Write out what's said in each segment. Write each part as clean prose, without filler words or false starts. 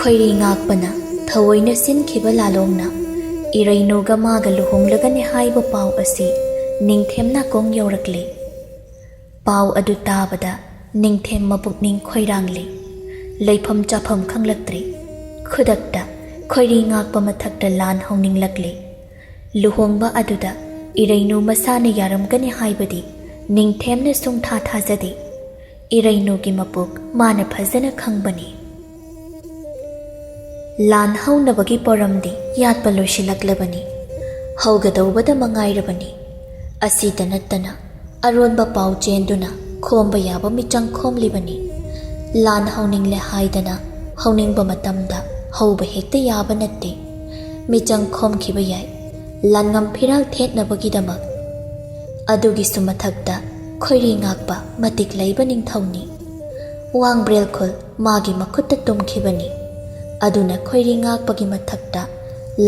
ꯈ꯭ꯋꯥꯏꯔꯤ ꯉꯥꯛꯄꯅ ꯊꯑꯣꯏꯅ ꯁꯤꯟꯈꯤꯕ ꯂꯥꯂꯣꯡꯅ ꯏꯔꯩꯅꯨꯒ ꯃꯥꯒ ꯂꯨꯍꯣꯡꯂꯒꯅꯤ ꯍꯥꯏꯕ ꯄꯥꯎ ꯑꯁꯤ ꯅꯤꯡꯊꯦꯝ ꯅꯥꯀꯣꯡ ꯌꯧꯔꯛꯂꯤ꯫ ꯄꯥꯎ ꯑꯗꯨ ꯇꯥꯕꯗ ꯅꯤꯡꯊꯦꯝ ꯃꯄꯨꯛꯅꯤꯡ ꯈꯣꯏꯔꯥꯡꯂꯤ꯫ ꯂꯩꯐꯝ ꯆꯥꯐꯝ ꯈꯪꯂꯛꯇ꯭ꯔꯤ꯫ ꯈꯨꯗꯛꯇ ꯈ꯭ꯋꯥꯏꯔꯤ ꯉꯥꯛꯄ ꯃꯊꯛꯇ ꯂꯥꯟ ꯍꯧꯅꯤꯡꯂꯛꯂꯤ꯫ ꯂꯨꯍꯣꯡꯕ ꯑꯗꯨꯗ ꯏꯔꯩꯅꯨ ꯃꯁꯥꯅ ꯌꯥꯔꯝꯒꯅꯤ ꯍꯥꯏꯕꯗꯤ ꯅꯤꯡꯊꯦꯝꯅ ꯁꯨꯡꯊꯥ ꯊꯥꯖꯗꯦ꯫ ꯏꯔꯩꯅꯨꯒꯤ ꯃꯄꯣꯛ ꯃꯥꯅ ꯐꯖꯅ ꯈꯪꯕꯅꯤ꯫ ꯂꯥꯟ ꯍꯧꯅꯕꯒꯤ ꯄꯣꯔꯝꯗꯤ ꯌꯥꯠꯄ ꯂꯣꯏꯁꯤꯜꯂꯛꯂꯕꯅꯤ꯫ ꯍꯧꯒꯗꯧꯕꯗ ꯃꯉꯥꯏꯔꯕꯅꯤ꯫ ꯑꯁꯤꯇ ꯅꯠꯇꯅ ꯑꯔꯣꯟꯕ ꯄꯥꯎ ꯆꯦꯟꯗꯨꯅ ꯈꯣꯝꯕ ꯌꯥꯕ ꯃꯤꯆꯪ ꯈꯣꯝꯂꯤꯕꯅꯤ꯫ ꯂꯥꯟ ꯍꯧꯅꯤꯡꯂꯦ ꯍꯥꯏꯗꯅ ꯍꯧꯅꯤꯡꯕ ꯃꯇꯝꯗ ꯍꯧꯕ ꯍꯦꯛꯇ ꯌꯥꯕ ꯅꯠꯇꯦ꯫ ꯃꯤꯆꯪ ꯈꯣꯝꯈꯤꯕ ꯌꯥꯏ ꯂꯥꯟꯉꯝ ꯐꯤꯔꯥꯜ ꯊꯦꯠꯅꯕꯒꯤꯗꯃꯛ꯫ ꯑꯗꯨꯒꯤꯁꯨ ꯃꯊꯛꯇ ꯈ꯭ꯋꯥꯏꯔꯤ ꯉꯥꯛꯄ ꯃꯇꯤꯛ ꯂꯩꯕ ꯅꯤꯡꯊꯧꯅꯤ꯫ ꯋꯥꯡꯕ꯭ꯔꯦꯜ ꯈꯨꯜ ꯃꯥꯒꯤ ꯃꯈꯨꯠꯇ ꯇꯨꯝꯈꯤꯕꯅꯤ꯫ ꯑꯗꯨꯅ ꯈ꯭ꯋꯥꯏꯔꯤ ꯉꯥꯛꯄꯒꯤ ꯃꯊꯛꯇ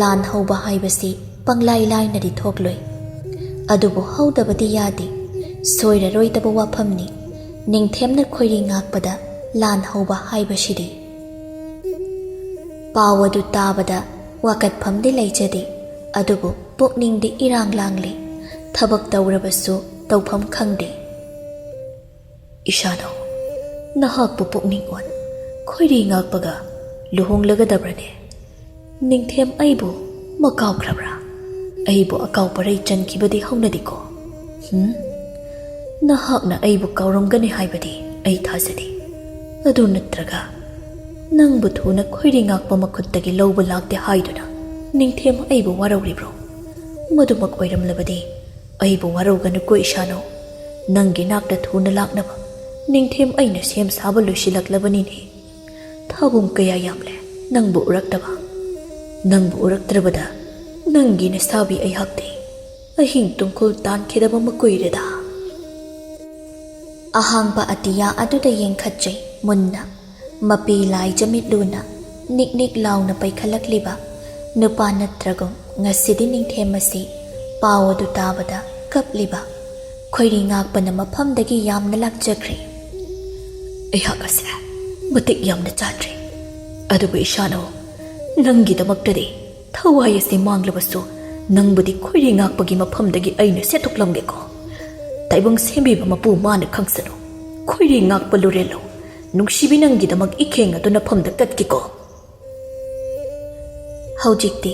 ꯂꯥꯟ ꯍꯧꯕ ꯍꯥꯏꯕꯁꯤ ꯄꯪꯂꯥꯏ ꯂꯥꯏꯅꯗꯤ ꯊꯣꯛꯂꯣꯏ꯫ ꯑꯗꯨꯕꯨ ꯍꯧꯗꯕꯗꯤ ꯌꯥꯗꯦ꯫ ꯁꯣꯏꯔꯔꯣꯏꯗꯕ ꯋꯥꯐꯝꯅꯤ ꯅꯤꯡꯊꯦꯝꯅ ꯈ꯭ꯋꯥꯏꯔꯤ ꯉꯥꯛꯄꯗ ꯂꯥꯟ ꯍꯧꯕ ꯍꯥꯏꯕꯁꯤꯗꯤ꯫ ꯄꯥꯎ ꯑꯗꯨ ꯇꯥꯕꯗ ꯋꯥꯀꯠꯐꯝꯗꯤ ꯂꯩꯖꯗꯦ꯫ ꯑꯗꯨꯕꯨ ꯄꯨꯛꯅꯤꯡꯗꯤ ꯏꯔꯥꯡ ꯂꯥꯡꯂꯤ꯫ ꯊꯕꯛ ꯇꯧꯔꯕꯁꯨ ꯇꯧꯐꯝ ꯈꯪꯗꯦ꯫ ꯏꯁꯥꯅꯧ, ꯅꯍꯥꯛꯄꯨ ꯄꯨꯛꯅꯤꯡ ꯑꯣꯟ ꯈ꯭ꯋꯥꯏꯔꯤ ꯉꯥꯛꯄꯒ ꯂꯨꯍꯣꯡꯂꯒꯗꯕ꯭ꯔꯅꯦ? ꯅꯤꯡꯊꯦꯝ ꯑꯩꯕꯨ ꯃꯀꯥꯎꯈ꯭ꯔꯕ꯭ꯔꯥ? ꯑꯩꯕꯨ ꯑꯀꯥꯎ ꯄꯔꯩ ꯆꯟꯈꯤꯕꯗꯤ ꯍꯧꯅꯗꯦꯀꯣ? ꯅꯍꯥꯛꯅ ꯑꯩꯕꯨ ꯀꯥꯎꯔꯝꯒꯅꯤ ꯍꯥꯏꯕꯗꯤ ꯑꯩ ꯊꯥꯖꯗꯦ꯫ ꯑꯗꯨ ꯅꯠꯇ꯭ꯔꯒ ꯅꯪꯕꯨ ꯊꯨꯅ ꯈ꯭ꯋꯥꯏꯔꯤ ꯉꯥꯛꯄ ꯃꯈꯨꯠꯇꯒꯤ ꯂꯧꯕ ꯂꯥꯛꯇꯦ ꯍꯥꯏꯗꯨꯅ ꯅꯤꯡꯊꯦꯝ ꯑꯩꯕꯨ ꯋꯥꯔꯧꯔꯤꯕ꯭ꯔꯣ? ꯃꯗꯨꯃꯛ ꯑꯣꯏꯔꯝꯂꯕꯗꯤ ꯑꯩꯕꯨ ꯋꯥꯔꯧꯒꯅꯨꯀꯣ ꯏꯁꯥꯅꯧ꯫ ꯅꯪꯒꯤ ꯅꯥꯛꯇ ꯊꯨꯅ ꯂꯥꯛꯅꯕ ꯅꯤꯡꯊꯦꯝ ꯑꯩꯅ ꯁꯦꯝ ꯁꯥꯕ ꯂꯣꯏꯁꯤꯜꯂꯛꯂꯕꯅꯤꯅꯦ꯫ ꯊꯥꯕꯨꯝ ꯀꯌꯥ ꯌꯥꯝꯂꯦ ꯅꯪꯕꯨ ꯎꯔꯛꯇꯕ꯫ ꯅꯪꯕꯨ ꯎꯔꯛꯇ꯭ꯔꯕꯗ ꯅꯪꯒꯤ ꯅꯁꯥꯕꯤ ꯑꯩꯍꯥꯛꯇꯤ ꯑꯍꯤꯡ ꯇꯨꯝꯈꯨꯜ ꯇꯥꯟꯈꯤꯗꯕ ꯃꯀꯨꯏꯔꯦꯗ꯫ ꯑꯍꯥꯡꯕ ꯑꯇꯤꯌꯥ ꯑꯗꯨꯗ ꯌꯦꯡꯈꯠꯆꯩ ꯃꯨꯟꯅ꯫ ꯃꯄꯤ ꯂꯥꯏꯖ ꯃꯤꯠꯂꯨꯅ ꯅꯤꯛ ꯅꯤꯛ ꯂꯥꯎꯅ ꯄꯩꯈꯠꯂꯛꯂꯤꯕ ꯅꯨꯄꯥ ꯅꯠꯇ꯭ꯔꯒꯨꯝ ꯉꯁꯤꯗꯤ ꯅꯤꯡꯊꯦꯝ ꯑꯁꯤ ꯄꯥꯎ ꯑꯗꯨ ꯇꯥꯕꯗ ꯀꯞꯂꯤꯕ ꯈ꯭ꯋꯥꯏꯔꯤ ꯉꯥꯛꯄꯅ ꯃꯐꯝꯗꯒꯤ ꯌꯥꯝꯅ ꯂꯥꯛꯆꯈ꯭ꯔꯦ꯫ ꯑꯩꯍꯥꯛ ꯑꯁꯦ ꯃꯇꯤꯛ ꯌꯥꯝꯅ ꯆꯥꯗ꯭ꯔꯤ꯫ ꯑꯗꯨꯕꯨ ꯏꯁꯥꯅꯧ, ꯅꯪꯒꯤꯗꯃꯛꯇꯗꯤ ꯊꯋꯥꯏ ꯑꯁꯤ ꯃꯥꯡꯂꯕꯁꯨ ꯅꯪꯕꯨꯗꯤ ꯈ꯭ꯋꯥꯏꯔꯤ ꯉꯥꯛꯄꯒꯤ ꯃꯐꯝꯗꯒꯤ ꯑꯩꯅ ꯁꯦꯠꯇꯣꯛꯂꯝꯒꯦꯀꯣ꯫ ꯇꯥꯏꯕꯪ ꯁꯦꯝꯕꯤꯕ ꯃꯄꯨ ꯃꯥꯅ ꯈꯪꯁꯅꯨ꯫ ꯈ꯭ꯋꯥꯏꯔꯤ ꯉꯥꯛꯄ ꯂꯨꯔꯦꯜꯂꯧ, ꯅꯨꯡꯁꯤꯕꯤ ꯅꯪꯒꯤꯗꯃꯛ ꯏꯈꯦꯡ ꯑꯗꯨ ꯅꯐꯝꯗ ꯀꯠꯀꯦꯀꯣ꯫ ꯍꯧꯖꯤꯛꯇꯤ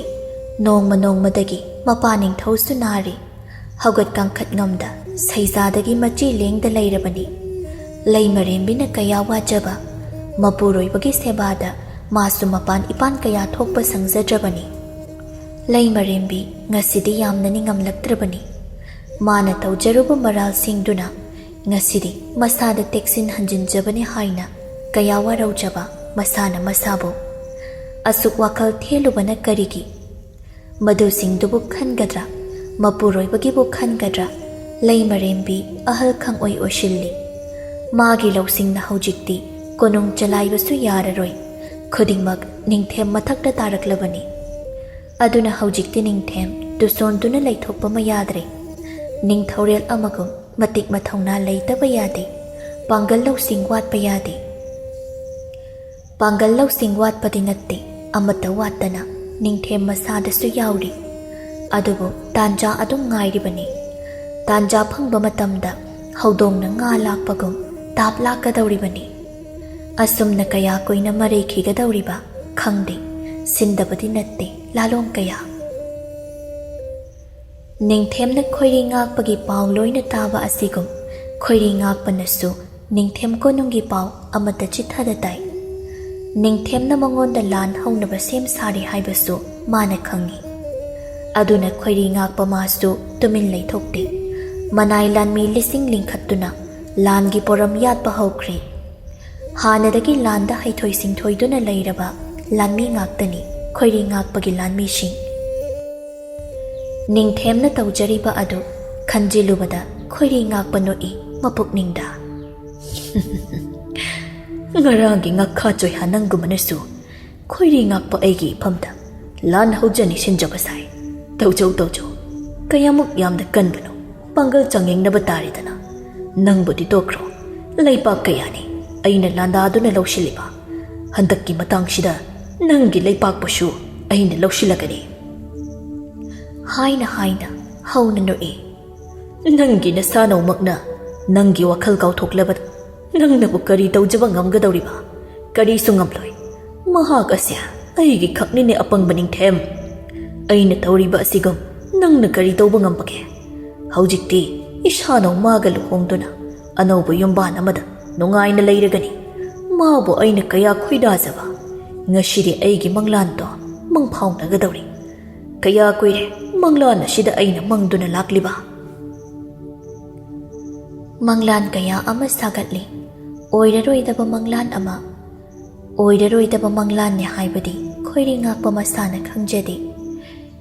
ꯅꯣꯡꯃ ꯅꯣꯡꯃꯗꯒꯤ ꯃꯄꯥ ꯅꯤꯡꯊꯧꯁꯨ ꯅꯥꯔꯤ꯫ ꯍꯧꯒꯠ ꯀꯥꯡꯈꯠ ꯉꯝꯗ ꯁꯩꯖꯥꯗꯒꯤ ꯃꯆꯤ ꯂꯦꯡꯗ ꯂꯩꯔꯕꯅꯤ꯫ ꯂꯩꯃꯔꯦꯝꯕꯤꯅ ꯀꯌꯥ ꯋꯥꯖꯕ ꯃꯄꯨꯔꯣꯏꯕꯒꯤ ꯁꯦꯕꯥꯗ ꯃꯥꯁꯨ ꯃꯄꯥꯟ ꯏꯄꯥꯟ ꯀꯌꯥ ꯊꯣꯛꯄ ꯁꯪꯖꯗ꯭ꯔꯕꯅꯤ꯫ ꯂꯩꯃꯔꯦꯝꯕꯤ ꯉꯁꯤꯗꯤ ꯌꯥꯝꯅ ꯅꯤꯡꯉꯝꯂꯛꯇ꯭ꯔꯕꯅꯤ꯫ ꯃꯥꯅ ꯇꯧꯖꯔꯨꯕ ꯃꯔꯥꯜꯁꯤꯡꯗꯨꯅ ꯉꯁꯤꯗꯤ ꯃꯁꯥꯗ ꯇꯦꯛꯁꯤꯟ ꯍꯟꯖꯤꯟꯖꯕꯅꯤ ꯍꯥꯏꯅ ꯀꯌꯥ ꯋꯥꯔꯧꯖꯕ ꯃꯁꯥꯅ ꯃꯁꯥꯕꯨ꯫ ꯑꯁꯨꯛ ꯋꯥꯈꯜ ꯊꯦꯜꯂꯨꯕꯅ ꯀꯔꯤꯒꯤ? ꯃꯗꯨꯁꯤꯡꯗꯨꯕꯨ ꯈꯟꯒꯗ꯭ꯔꯥ? ꯃꯄꯨꯔꯣꯏꯕꯒꯤꯕꯨ ꯈꯟꯒꯗ꯭ꯔꯥ? ꯂꯩꯃꯔꯦꯝꯕꯤ ꯑꯍꯜ ꯈꯪꯑꯣꯏ ꯑꯣꯏꯁꯤꯜꯂꯤ꯫ ꯃꯥꯒꯤ ꯂꯧꯁꯤꯡꯅ ꯍꯧꯖꯤꯛꯇꯤ ꯀꯣꯅꯨꯡ ꯆꯂꯥꯏꯕꯁꯨ ꯌꯥꯔꯔꯣꯏ꯫ ꯈꯨꯗꯤꯡꯃꯛ ꯅꯤꯡꯊꯦꯝ ꯃꯊꯛꯇ ꯇꯥꯔꯛꯂꯕꯅꯤ꯫ ꯑꯗꯨꯅ ꯍꯧꯖꯤꯛꯇꯤ ꯅꯤꯡꯊꯦꯝ ꯇꯨꯁꯣꯟꯗꯨꯅ ꯂꯩꯊꯣꯛꯄ ꯌꯥꯗ꯭ꯔꯦ꯫ ꯅꯤꯡꯊꯧꯔꯦꯜ ꯑꯃꯒꯨꯝ ꯃꯇꯤꯛ ꯃꯊꯧꯅꯥ ꯂꯩꯇꯕ ꯌꯥꯗꯦ꯫ ꯄꯥꯡꯒꯜ ꯂꯧꯁꯤꯡ ꯋꯥꯠꯄ ꯌꯥꯗꯦ꯫ ꯄꯥꯡꯒꯜ ꯂꯧꯁꯤꯡ ꯋꯥꯠꯄꯗꯤ ꯅꯠꯇꯦ, ꯑꯃꯠꯇ ꯋꯥꯠꯇꯅ ꯅꯤꯡꯊꯦꯝ ꯃꯁꯥꯗꯁꯨ ꯌꯥꯎꯔꯤ꯫ ꯑꯗꯨꯕꯨ ꯇꯥꯟꯖꯥ ꯑꯗꯨꯝ ꯉꯥꯏꯔꯤꯕꯅꯤ꯫ ꯇꯥꯟꯖꯥ ꯐꯪꯕ ꯃꯇꯝꯗ ꯍꯧꯗꯣꯡꯅ ꯉꯥ ꯂꯥꯛꯄꯒꯨꯝ ꯇꯥꯞ ꯂꯥꯛꯀꯗꯧꯔꯤꯕꯅꯤ꯫ ꯑꯁꯨꯝꯅ ꯀꯌꯥ ꯀꯨꯏꯅ ꯃꯔꯩꯈꯤꯒꯗꯧꯔꯤꯕ ꯈꯪꯗꯦ꯫ ꯁꯤꯟꯗꯕꯗꯤ ꯅꯠꯇꯦ ꯂꯥꯂꯣꯡ ꯀꯌꯥ꯫ ꯅꯤꯡꯊꯦꯝꯅ ꯈ꯭ꯋꯥꯏꯔꯤ ꯉꯥꯛꯄꯒꯤ ꯄꯥꯎ ꯂꯣꯏꯅ ꯇꯥꯕ ꯑꯁꯤꯒꯨꯝ ꯈ꯭ꯋꯥꯏꯔꯤ ꯉꯥꯛꯄꯅꯁꯨ ꯅꯤꯡꯊꯦꯝ ꯀꯣꯅꯨꯡꯒꯤ ꯄꯥꯎ ꯑꯃꯠꯇ ꯆꯤꯠꯊꯗ ꯇꯥꯏ꯫ ꯅꯤꯡꯊꯦꯝꯅ ꯃꯉꯣꯟꯗ ꯂꯥꯟ ꯍꯧꯅꯕ ꯁꯦꯝ ꯁꯥꯔꯤ ꯍꯥꯏꯕꯁꯨ ꯃꯥꯅ ꯈꯪꯏ꯫ ꯑꯗꯨꯅ ꯈ꯭ꯋꯥꯏꯔꯤ ꯉꯥꯛꯄ ꯃꯥꯁꯨ ꯇꯨꯃꯤꯟ ꯂꯩꯊꯣꯛꯇꯦ꯫ ꯃꯅꯥꯏ ꯂꯥꯟꯃꯤ ꯂꯤꯁꯤꯡ ꯂꯤꯡꯈꯠꯇꯨꯅ ꯂꯥꯟꯒꯤ ꯄꯣꯔꯝ ꯌꯥꯠꯄ ꯍꯧꯈ꯭ꯔꯦ꯫ ꯍꯥꯟꯅꯗꯒꯤ ꯂꯥꯟꯗ ꯍꯩꯊꯣꯏ ꯁꯤꯡꯊꯣꯏꯗꯨꯅ ꯂꯩꯔꯕ ꯂꯥꯟꯃꯤ ꯉꯥꯛꯇꯅꯤ ꯈ꯭ꯋꯥꯏꯔꯤ ꯉꯥꯛꯄꯒꯤ ꯂꯥꯟꯃꯤꯁꯤꯡ꯫ ꯅꯤꯡꯊꯦꯝꯅ ꯇꯧꯖꯔꯤꯕ ꯑꯗꯨ ꯈꯟꯖꯤꯜꯂꯨꯕꯗ ꯈ꯭ꯋꯥꯏꯔꯤ ꯉꯥꯛꯄ ꯅꯣꯛꯏ ꯃꯄꯨꯛꯅꯤꯡꯗ꯫ ꯉꯔꯥꯡꯒꯤ ꯉꯛꯈꯥ ꯆꯣꯏꯍꯥ ꯅꯪꯒꯨꯝꯕꯅꯁꯨ ꯈ꯭ꯋꯥꯏꯔꯤ ꯉꯥꯛꯄ ꯑꯩꯒꯤ ꯏꯐꯝꯗ ꯂꯥꯟ ꯍꯧꯖꯅꯤ ꯁꯤꯟꯖꯕ ꯁꯥꯏ꯫ ꯇꯧꯖꯧ ꯇꯧꯖꯧ, ꯀꯌꯥꯃꯨꯛ ꯌꯥꯝꯅ ꯀꯟꯕꯅꯣ, ꯄꯥꯡꯒꯜ ꯆꯥꯡꯌꯦꯡꯅꯕ ꯇꯥꯔꯦꯗꯅ꯫ ꯅꯪꯕꯨꯗꯤ ꯇꯣꯛꯈ꯭ꯔꯣ, ꯂꯩꯄꯥꯛ ꯀꯌꯥꯅꯤ ꯑꯩꯅ ꯂꯥꯟꯗꯥꯗꯨꯅ ꯂꯧꯁꯤꯜꯂꯤꯕ꯫ ꯍꯟꯗꯛꯀꯤ ꯃꯇꯥꯡꯁꯤꯗ ꯅꯪꯒꯤ ꯂꯩꯄꯥꯛꯄꯨꯁꯨ ꯑꯩꯅ ꯂꯧꯁꯤꯜꯂꯒꯅꯤ ꯍꯥꯏꯅ ꯍꯧꯅ ꯅꯣꯛꯏ꯫ ꯅꯪꯒꯤ ꯅꯁꯥꯅꯧꯃꯛꯅ ꯅꯪꯒꯤ ꯋꯥꯈꯜ ꯀꯥꯎꯊꯣꯛꯂꯕꯗ ꯅꯪꯅꯕꯨ ꯀꯔꯤ ꯇꯧꯖꯕ ꯉꯝꯒꯗꯧꯔꯤꯕ? ꯀꯔꯤꯁꯨ ꯉꯝꯂꯣꯏ꯫ ꯃꯍꯥꯛ ꯑꯁꯦ ꯑꯩꯒꯤ ꯈꯛꯅꯤꯅꯦ ꯑꯄꯪꯕ ꯅꯤꯡꯊꯦꯝ꯫ ꯑꯩꯅ ꯇꯧꯔꯤꯕ ꯑꯁꯤꯒꯨꯝ ꯅꯪꯅ ꯀꯔꯤ ꯇꯧꯕ ꯉꯝꯕꯒꯦ? ꯍꯧꯖꯤꯛꯇꯤ ꯏꯁꯥꯅꯧ ꯃꯥꯒ ꯂꯨꯍꯣꯡꯗꯨꯅ ꯑꯅꯧꯕ ꯌꯨꯝꯕꯥꯟ ꯑꯃꯗ ꯅꯨꯡꯉꯥꯏꯅ ꯂꯩꯔꯒꯅꯤ꯫ ꯃꯥꯕꯨ ꯑꯩꯅ ꯀꯌꯥ ꯈꯣꯏꯗꯥꯖꯕ, ꯉꯁꯤꯗꯤ ꯑꯩꯒꯤ ꯃꯪꯂꯥꯟꯗꯣ ꯃꯪꯐꯥꯎꯅꯒꯗꯧꯔꯤ꯫ ꯀꯌꯥ ꯀꯨꯏꯔꯦ ꯃꯪꯂꯥꯟ ꯑꯁꯤꯗ ꯑꯩꯅ ꯃꯪꯗꯨꯅ ꯂꯥꯛꯂꯤꯕ꯫ ꯃꯪꯂꯥꯟ ꯀꯌꯥ ꯑꯃ ꯁꯥꯒꯠꯂꯤ꯫ ꯑꯣꯏꯔꯔꯣꯏꯗꯕ ꯃꯪꯂꯥꯟ ꯑꯃ꯫ ꯑꯣꯏꯔꯔꯣꯏꯗꯕ ꯃꯪꯂꯥꯟꯅꯦ ꯍꯥꯏꯕꯗꯤ ꯈꯣꯏꯔꯤꯉꯥꯛꯄ ꯃꯁꯥꯅ ꯈꯪꯖꯗꯦ꯫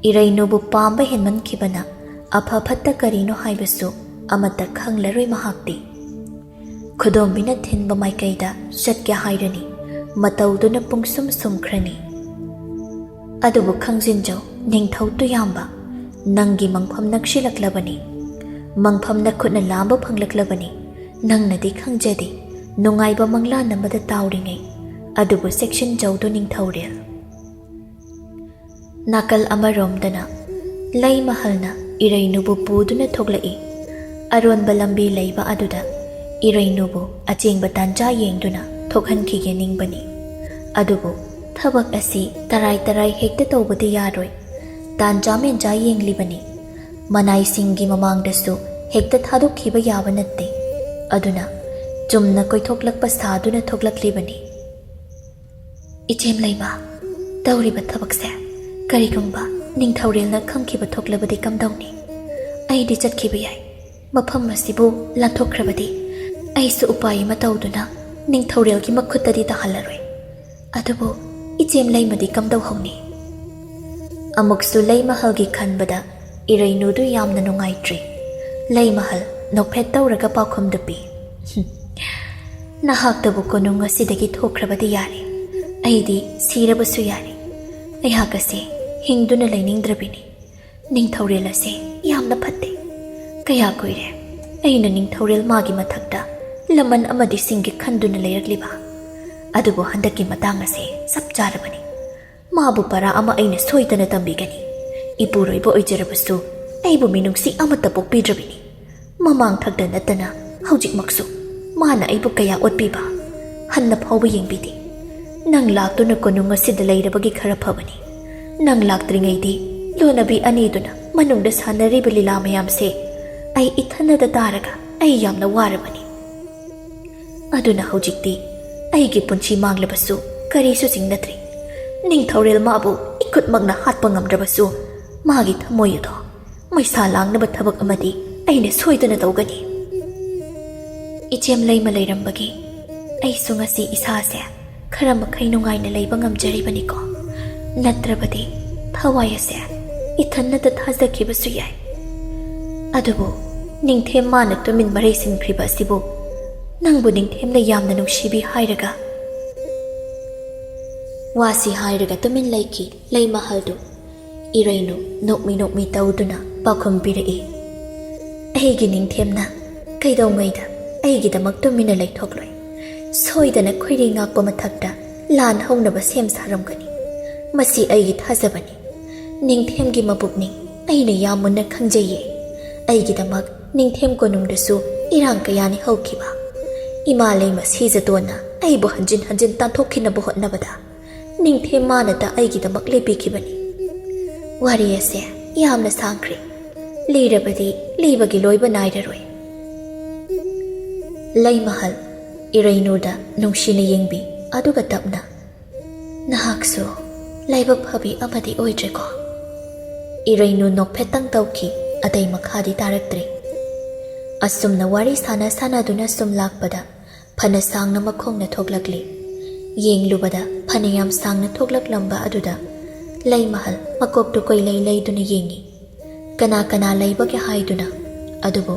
ꯏꯔꯩꯅꯨꯕꯨ ꯄꯥꯝꯕ ꯍꯦꯟꯃꯟꯈꯤꯕꯅ ꯑꯐ ꯐꯠꯇ ꯀꯔꯤꯅꯣ ꯍꯥꯏꯕꯁꯨ ꯑꯃꯠꯇ ꯈꯪꯂꯔꯣꯏ ꯃꯍꯥꯛꯇꯤ꯫ ꯈꯨꯗꯣꯝꯕꯤꯅ ꯊꯤꯟꯕ ꯃꯥꯏꯀꯩꯗ ꯆꯠꯀꯦ ꯍꯥꯏꯔꯅꯤ, ꯃꯇꯧꯗꯨꯅ ꯄꯨꯡꯁꯨꯝ ꯁꯨꯝꯈ꯭ꯔꯅꯤ꯫ ꯑꯗꯨꯕꯨ ꯈꯪꯖꯤꯟꯖꯧ ꯅꯤꯡꯊꯧ ꯇꯨꯌꯥꯝꯕ, ꯅꯪꯒꯤ ꯃꯪꯐꯝ ꯅꯛꯁꯤꯜꯂꯛꯂꯕꯅꯤ꯫ ꯃꯪꯐꯝꯅ ꯈꯨꯠꯅ ꯂꯥꯝꯕ ꯐꯪꯂꯛꯂꯕꯅꯤ꯫ ꯅꯪꯅꯗꯤ ꯈꯪꯖꯗꯦ ꯅꯨꯡꯉꯥꯏꯕ ꯃꯪꯂꯥꯟ ꯑꯃꯗ ꯇꯥꯎꯔꯤꯉꯩ, ꯑꯗꯨꯕꯨ ꯆꯦꯛꯁꯤꯟꯖꯧꯗꯣ ꯅꯤꯡꯊꯧꯔꯦꯜ꯫ ꯅꯥꯀꯜ ꯑꯃꯔꯣꯝꯗꯅ ꯂꯩꯃꯍꯜꯅ ꯏꯔꯩꯅꯨꯕꯨ ꯄꯨꯗꯨꯅ ꯊꯣꯛꯂꯛꯏ꯫ ꯑꯔꯣꯟꯕ ꯂꯝꯕꯤ ꯂꯩꯕ ꯑꯗꯨꯗ ꯏꯔꯩꯅꯨꯕꯨ ꯑꯆꯦꯡꯕ ꯇꯥꯟꯖꯥ ꯌꯦꯡꯗꯨꯅ ꯊꯣꯛꯍꯟꯈꯤꯒꯦ ꯅꯤꯡꯕꯅꯤ꯫ ꯑꯗꯨꯕꯨ ꯊꯕꯛ ꯑꯁꯤ ꯇꯔꯥꯏ ꯍꯦꯛꯇ ꯇꯧꯕꯗꯤ ꯌꯥꯔꯣꯏ꯫ ꯇꯥꯟꯖꯥ ꯃꯦꯟꯖꯥ ꯌꯦꯡꯂꯤꯕꯅꯤ꯫ ꯃꯅꯥꯏꯁꯤꯡꯒꯤ ꯃꯃꯥꯡꯗꯁꯨ ꯍꯦꯛꯇ ꯊꯥꯗꯣꯛꯈꯤꯕ ꯌꯥꯕ ꯅꯠꯇꯦ꯫ ꯑꯗꯨꯅ ꯆꯨꯝꯅ ꯀꯣꯏꯊꯣꯛꯂꯛꯄ ꯁꯥꯗꯨꯅ ꯊꯣꯛꯂꯛꯂꯤꯕꯅꯤ꯫ ꯏꯆꯦꯝ ꯂꯩꯃ, ꯇꯧꯔꯤꯕ ꯊꯕꯛꯁꯦ ꯀꯔꯤꯒꯨꯝꯕ ꯅꯤꯡꯊꯧꯔꯦꯜꯅ ꯈꯪꯈꯤꯕ ꯊꯣꯛꯂꯕꯗꯤ ꯀꯝꯗꯧꯅꯤ? ꯑꯩꯗꯤ ꯆꯠꯈꯤꯕ ꯌꯥꯏ꯫ ꯃꯐꯝ ꯑꯁꯤꯕꯨ ꯂꯥꯟꯊꯣꯛꯈ꯭ꯔꯕꯗꯤ ꯑꯩꯁꯨ ꯎꯄꯥꯏ ꯑꯃ ꯇꯧꯗꯨꯅ ꯅꯤꯡꯊꯧꯔꯦꯜꯒꯤ ꯃꯈꯨꯠꯇꯗꯤ ꯇꯥꯍꯜꯂꯔꯣꯏ꯫ ꯑꯗꯨꯕꯨ ꯏꯆꯦꯝ ꯂꯩꯃꯗꯤ ꯀꯝꯗꯧꯍꯧꯅꯤ? ꯑꯃꯨꯛꯁꯨ ꯂꯩꯃꯍꯜꯒꯤ ꯈꯟꯕꯗ ꯏꯔꯩꯅꯨꯗꯨ ꯌꯥꯝꯅ ꯅꯨꯡꯉꯥꯏꯇ꯭ꯔꯤ꯫ ꯂꯩꯃꯍꯜ ꯅꯣꯛꯐꯦꯠ ꯇꯧꯔꯒ ꯄꯥꯎꯈꯨꯝꯗꯨ ꯄꯤ꯫ ꯅꯍꯥꯛꯇꯕꯨ ꯀꯣꯅꯨꯡ ꯑꯁꯤꯗꯒꯤ ꯊꯣꯛꯈ꯭ꯔꯕꯗꯤ ꯌꯥꯔꯦ꯫ ꯑꯩꯗꯤ ꯁꯤꯔꯕꯁꯨ ꯌꯥꯔꯦ꯫ ꯑꯩꯍꯥꯛ ꯑꯁꯤ ꯍꯤꯡꯗꯨꯅ ꯂꯩꯅꯤꯡꯗ꯭ꯔꯕꯤꯅꯤ꯫ ꯅꯤꯡꯊꯧꯔꯦꯜ ꯑꯁꯤ ꯌꯥꯝꯅ ꯐꯠꯇꯦ꯫ ꯀꯌꯥ ꯀꯨꯏꯔꯦ ꯑꯩꯅ ꯅꯤꯡꯊꯧꯔꯦꯜ ꯃꯥꯒꯤ ꯃꯊꯛꯇ ꯂꯃꯟ ꯑꯃꯗꯤ ꯁꯤꯡꯒꯤ ꯈꯟꯗꯨꯅ ꯂꯩꯔꯛꯂꯤꯕ꯫ ꯑꯗꯨꯕꯨ ꯍꯟꯗꯛꯀꯤ ꯃꯇꯥꯡ ꯑꯁꯤ ꯆꯞ ꯆꯥꯔꯕꯅꯤ꯫ ꯃꯥꯕꯨ ꯄꯔꯥ ꯑꯃ ꯑꯩꯅ ꯁꯣꯏꯗꯅ ꯇꯝꯕꯤꯒꯅꯤ꯫ ꯏꯄꯨꯔꯣꯏꯕ ꯑꯣꯏꯖꯔꯕꯁꯨ ꯑꯩꯕꯨ ꯃꯤꯅꯨꯡꯁꯤ ꯑꯃꯠꯇ ꯄꯣꯛꯄꯤꯗ꯭ꯔꯕꯤꯅꯤ꯫ ꯃꯃꯥꯡ ꯊꯛꯇ ꯅꯠꯇꯅ ꯍꯧꯖꯤꯛꯃꯛꯁꯨ ꯃꯥꯅ ꯑꯩꯕꯨ ꯀꯌꯥ ꯑꯣꯠꯄꯤꯕ, ꯍꯟꯅ ꯐꯥꯎꯕ ꯌꯦꯡꯕꯤꯗꯦ꯫ ꯅꯪ ꯂꯥꯛꯇꯨꯅ ꯀꯣꯅꯨꯡ ꯑꯁꯤꯗ ꯂꯩꯔꯕꯒꯤ ꯈꯔ ꯐꯕꯅꯤ꯫ ꯅꯪ ꯂꯥꯛꯇ꯭ꯔꯤꯉꯩꯗꯤ ꯂꯣꯟꯅꯕꯤ ꯑꯅꯤꯗꯨꯅ ꯃꯅꯨꯡꯗ ꯁꯥꯟꯅꯔꯤꯕ ꯂꯤꯂꯥ ꯃꯌꯥꯝꯁꯦ ꯑꯩ ꯏꯊꯟꯗ ꯇꯥꯔꯒ ꯑꯩ ꯌꯥꯝꯅ ꯋꯥꯔꯕꯅꯤ꯫ ꯑꯗꯨꯅ ꯍꯧꯖꯤꯛꯇꯤ ꯑꯩꯒꯤ ꯄꯨꯟꯁꯤ ꯃꯥꯡꯂꯕꯁꯨ ꯀꯔꯤꯁꯨ ꯆꯤꯡꯅꯗ꯭ꯔꯤ꯫ ꯅꯤꯡꯊꯧꯔꯦꯜ ꯃꯥꯕꯨ ꯏꯈꯨꯠꯃꯛꯅ ꯍꯥꯠꯄ ꯉꯝꯗ꯭ꯔꯕꯁꯨ ꯃꯥꯒꯤ ꯊꯃꯣꯏ ꯑꯗꯣ ꯃꯩꯁꯥ ꯂꯥꯡꯅꯕ ꯊꯕꯛ ꯑꯃꯗꯤ ꯑꯩꯅ ꯁꯣꯏꯗꯅ ꯇꯧꯒꯅꯤ꯫ ꯏꯆꯦꯝ ꯂꯩꯃ ꯂꯩꯔꯝꯕꯒꯤ ꯑꯩꯁꯨ ꯉꯁꯤ ꯏꯁꯥꯁꯦ ꯈꯔ ꯃꯈꯩ ꯅꯨꯡꯉꯥꯏꯅ ꯂꯩꯕ ꯉꯝꯖꯔꯤꯕꯅꯤꯀꯣ꯫ ꯅꯠꯇ꯭ꯔꯕꯗꯤ ꯊꯋꯥꯏ ꯑꯁꯦ ꯏꯊꯟꯅꯇ ꯊꯥꯖꯈꯤꯕꯁꯨ ꯌꯥꯏ꯫ ꯑꯗꯨꯕꯨ ꯅꯤꯡꯊꯦꯝ ꯃꯥꯅ ꯇꯨꯃꯤꯟ ꯃꯔꯩꯁꯤꯟꯈ꯭ꯔꯤꯕ ꯑꯁꯤꯕꯨ ꯅꯪꯕꯨ ꯅꯤꯡꯊꯦꯝꯅ ꯌꯥꯝꯅ ꯅꯨꯡꯁꯤꯕꯤ ꯍꯥꯏꯔꯒ ꯋꯥꯁꯤ ꯍꯥꯏꯔꯒ ꯇꯨꯃꯤꯟ ꯂꯩꯈꯤ ꯂꯩꯃꯍꯜꯗꯨ꯫ ꯏꯔꯩꯅꯨ ꯅꯣꯛꯃꯤ ꯇꯧꯗꯨꯅ ꯄꯥꯎꯈꯨꯝ ꯄꯤꯔꯛꯏ꯫ ꯑꯩꯒꯤ ꯅꯤꯡꯊꯦꯝꯅ ꯀꯩꯗꯧꯉꯩꯗ ꯑꯩꯒꯤꯗꯃꯛ ꯇꯨꯃꯤꯟꯅ ꯂꯩꯊꯣꯛꯂꯣꯏ꯫ ꯁꯣꯏꯗꯅ ꯈꯣꯏꯔꯤ ꯉꯥꯛꯄ ꯃꯊꯛꯇ ꯂꯥꯟ ꯍꯧꯅꯕ ꯁꯦꯝ ꯁꯥꯔꯝꯒꯅꯤ꯫ ꯃꯁꯤ ꯑꯩꯒꯤ ꯊꯥꯖꯕꯅꯤ꯫ ꯅꯤꯡꯊꯦꯝꯒꯤ ꯃꯄꯨꯛꯅꯤꯡ ꯑꯩꯅ ꯌꯥꯝ ꯃꯨꯟꯅ ꯈꯪꯖꯩꯌꯦ꯫ ꯑꯩꯒꯤꯗꯃꯛ ꯅꯤꯡꯊꯦꯝ ꯀꯣꯅꯨꯡꯗꯁꯨ ꯏꯔꯥꯡ ꯀꯌꯥꯅꯤ ꯍꯧꯈꯤꯕ꯫ ꯏꯃꯥ ꯂꯩꯃ ꯁꯤꯖꯗꯣꯟꯅ ꯑꯩꯕꯨ ꯍꯟꯖꯤꯟ ꯇꯥꯟꯊꯣꯛꯈꯤꯅꯕ ꯍꯣꯠꯅꯕꯗ ꯅꯤꯡꯊꯦꯝ ꯃꯥꯅꯇ ꯑꯩꯒꯤꯗꯃꯛ ꯂꯦꯞꯄꯤꯈꯤꯕꯅꯤ꯫ ꯋꯥꯔꯤ ꯑꯁꯦ ꯌꯥꯝꯅ ꯁꯥꯡꯈ꯭ꯔꯦ꯫ ꯂꯤꯔꯕꯗꯤ ꯂꯤꯕꯒꯤ ꯂꯣꯏꯕ ꯅꯥꯏꯔꯔꯣꯏ꯫ ꯂꯩꯃꯍꯜ ꯏꯔꯩꯅꯨꯗ ꯅꯨꯡꯁꯤꯅ ꯌꯦꯡꯕꯤ, ꯑꯗꯨꯒ ꯇꯞꯅ, ꯅꯍꯥꯛꯁꯨ ꯂꯥꯏꯕꯛ ꯐꯕꯤ ꯑꯃꯗꯤ ꯑꯣꯏꯗ꯭ꯔꯦꯀꯣ? ꯏꯔꯩꯅꯨ ꯅꯣꯛꯐꯦꯠꯇꯪ ꯇꯧꯈꯤ, ꯑꯇꯩ ꯃꯈꯥꯗꯤ ꯇꯥꯔꯛꯇ꯭ꯔꯤ꯫ ꯑꯁꯨꯝꯅ ꯋꯥꯔꯤ ꯁꯥꯟꯅꯗꯨꯅ ꯁꯨꯝ ꯂꯥꯛꯄꯗ ꯐꯅ ꯁꯥꯡꯅ ꯃꯈꯣꯡꯅ ꯊꯣꯛꯂꯛꯂꯤ꯫ ꯌꯦꯡꯂꯨꯕꯗ ꯐꯅꯌꯥꯝ ꯁꯥꯡꯅ ꯊꯣꯛꯂꯛꯂꯝꯕ ꯑꯗꯨꯗ ꯂꯩꯃꯍꯜ ꯃꯀꯣꯛꯇꯨ ꯀꯣꯏꯂꯩ ꯂꯩꯗꯨꯅ ꯌꯦꯡꯉꯤ, ꯀꯅꯥ ꯂꯩꯕꯒꯦ ꯍꯥꯏꯗꯨꯅ꯫ ꯑꯗꯨꯕꯨ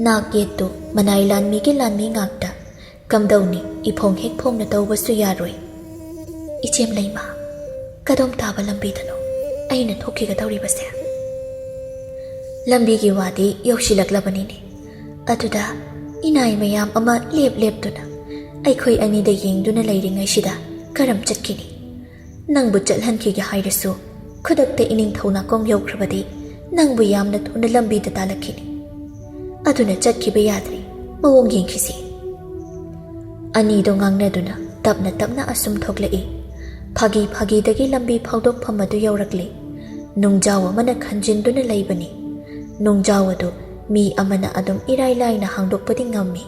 ꯅꯥꯛ ꯌꯦꯠꯇꯨ ꯃꯅꯥꯏ ꯂꯥꯟꯃꯤꯒꯤ ꯂꯥꯟꯃꯤ ꯉꯥꯛꯇ꯫ ꯀꯝꯗꯧꯅꯤ ꯏꯐꯣꯡ ꯍꯦꯛ ꯐꯣꯡꯅ ꯇꯧꯕꯁꯨ ꯌꯥꯔꯣꯏ꯫ ꯏꯆꯦꯝ ꯂꯩꯃ, ꯀꯗꯣꯝ ꯇꯥꯕ ꯂꯝꯕꯤꯗꯅꯣ ꯑꯩꯅ ꯊꯣꯛꯈꯤꯒꯗꯧꯔꯤꯕꯁꯦ? ꯂꯝꯕꯤꯒꯤ ꯋꯥꯗꯤ ꯌꯧꯁꯤꯜꯂꯛꯂꯕꯅꯤꯅꯦ꯫ ꯑꯗꯨꯗ ꯏꯅꯥꯏ ꯃꯌꯥꯝ ꯑꯃ ꯂꯦꯞꯇꯨꯅ ꯑꯩꯈꯣꯏ ꯑꯅꯤꯗ ꯌꯦꯡꯗꯨꯅ ꯂꯩꯔꯤꯉꯩꯁꯤꯗ ꯀꯔꯝ ꯆꯠꯈꯤꯅꯤ? ꯅꯪꯕꯨ ꯆꯠꯍꯟꯈꯤꯒꯦ ꯍꯥꯏꯔꯁꯨ ꯈꯨꯗꯛꯇ ꯏꯅꯤꯡꯊꯧ ꯅꯥꯀꯣꯡ ꯌꯧꯈ꯭ꯔꯕꯗꯤ ꯅꯪꯕꯨ ꯌꯥꯝꯅ ꯊꯨꯅ ꯂꯝꯕꯤꯗ ꯇꯥꯜꯂꯛꯈꯤꯅꯤ ꯑꯗꯨꯅ ꯆꯠꯈꯤꯕ ꯌꯥꯗ꯭ꯔꯤ ꯃꯑꯣꯡ ꯌꯦꯡꯈꯤꯁꯤ ꯑꯅꯤꯗꯣ ꯉꯥꯡꯅꯗꯨꯅ ꯇꯞꯅ ꯇꯞꯅ ꯑꯁꯨꯝ ꯊꯣꯛꯂꯛꯏ ꯐꯥꯒꯤ ꯐꯥꯒꯤꯗꯒꯤ ꯂꯝꯕꯤ ꯐꯥꯎꯗꯣꯛꯐꯝ ꯑꯗꯨ ꯌꯧꯔꯛꯂꯤ ꯅꯨꯡꯖꯥꯎ ꯑꯃꯅ ꯈꯟꯖꯤꯟꯗꯨꯅ ꯂꯩꯕꯅꯤ ꯅꯨꯡꯖꯥꯎ ꯑꯗꯨ ꯃꯤ ꯑꯃꯅ ꯑꯗꯨꯝ ꯏꯔꯥꯏ ꯂꯥꯏꯅ ꯍꯥꯡꯗꯣꯛꯄꯗꯤ ꯉꯝꯃꯤ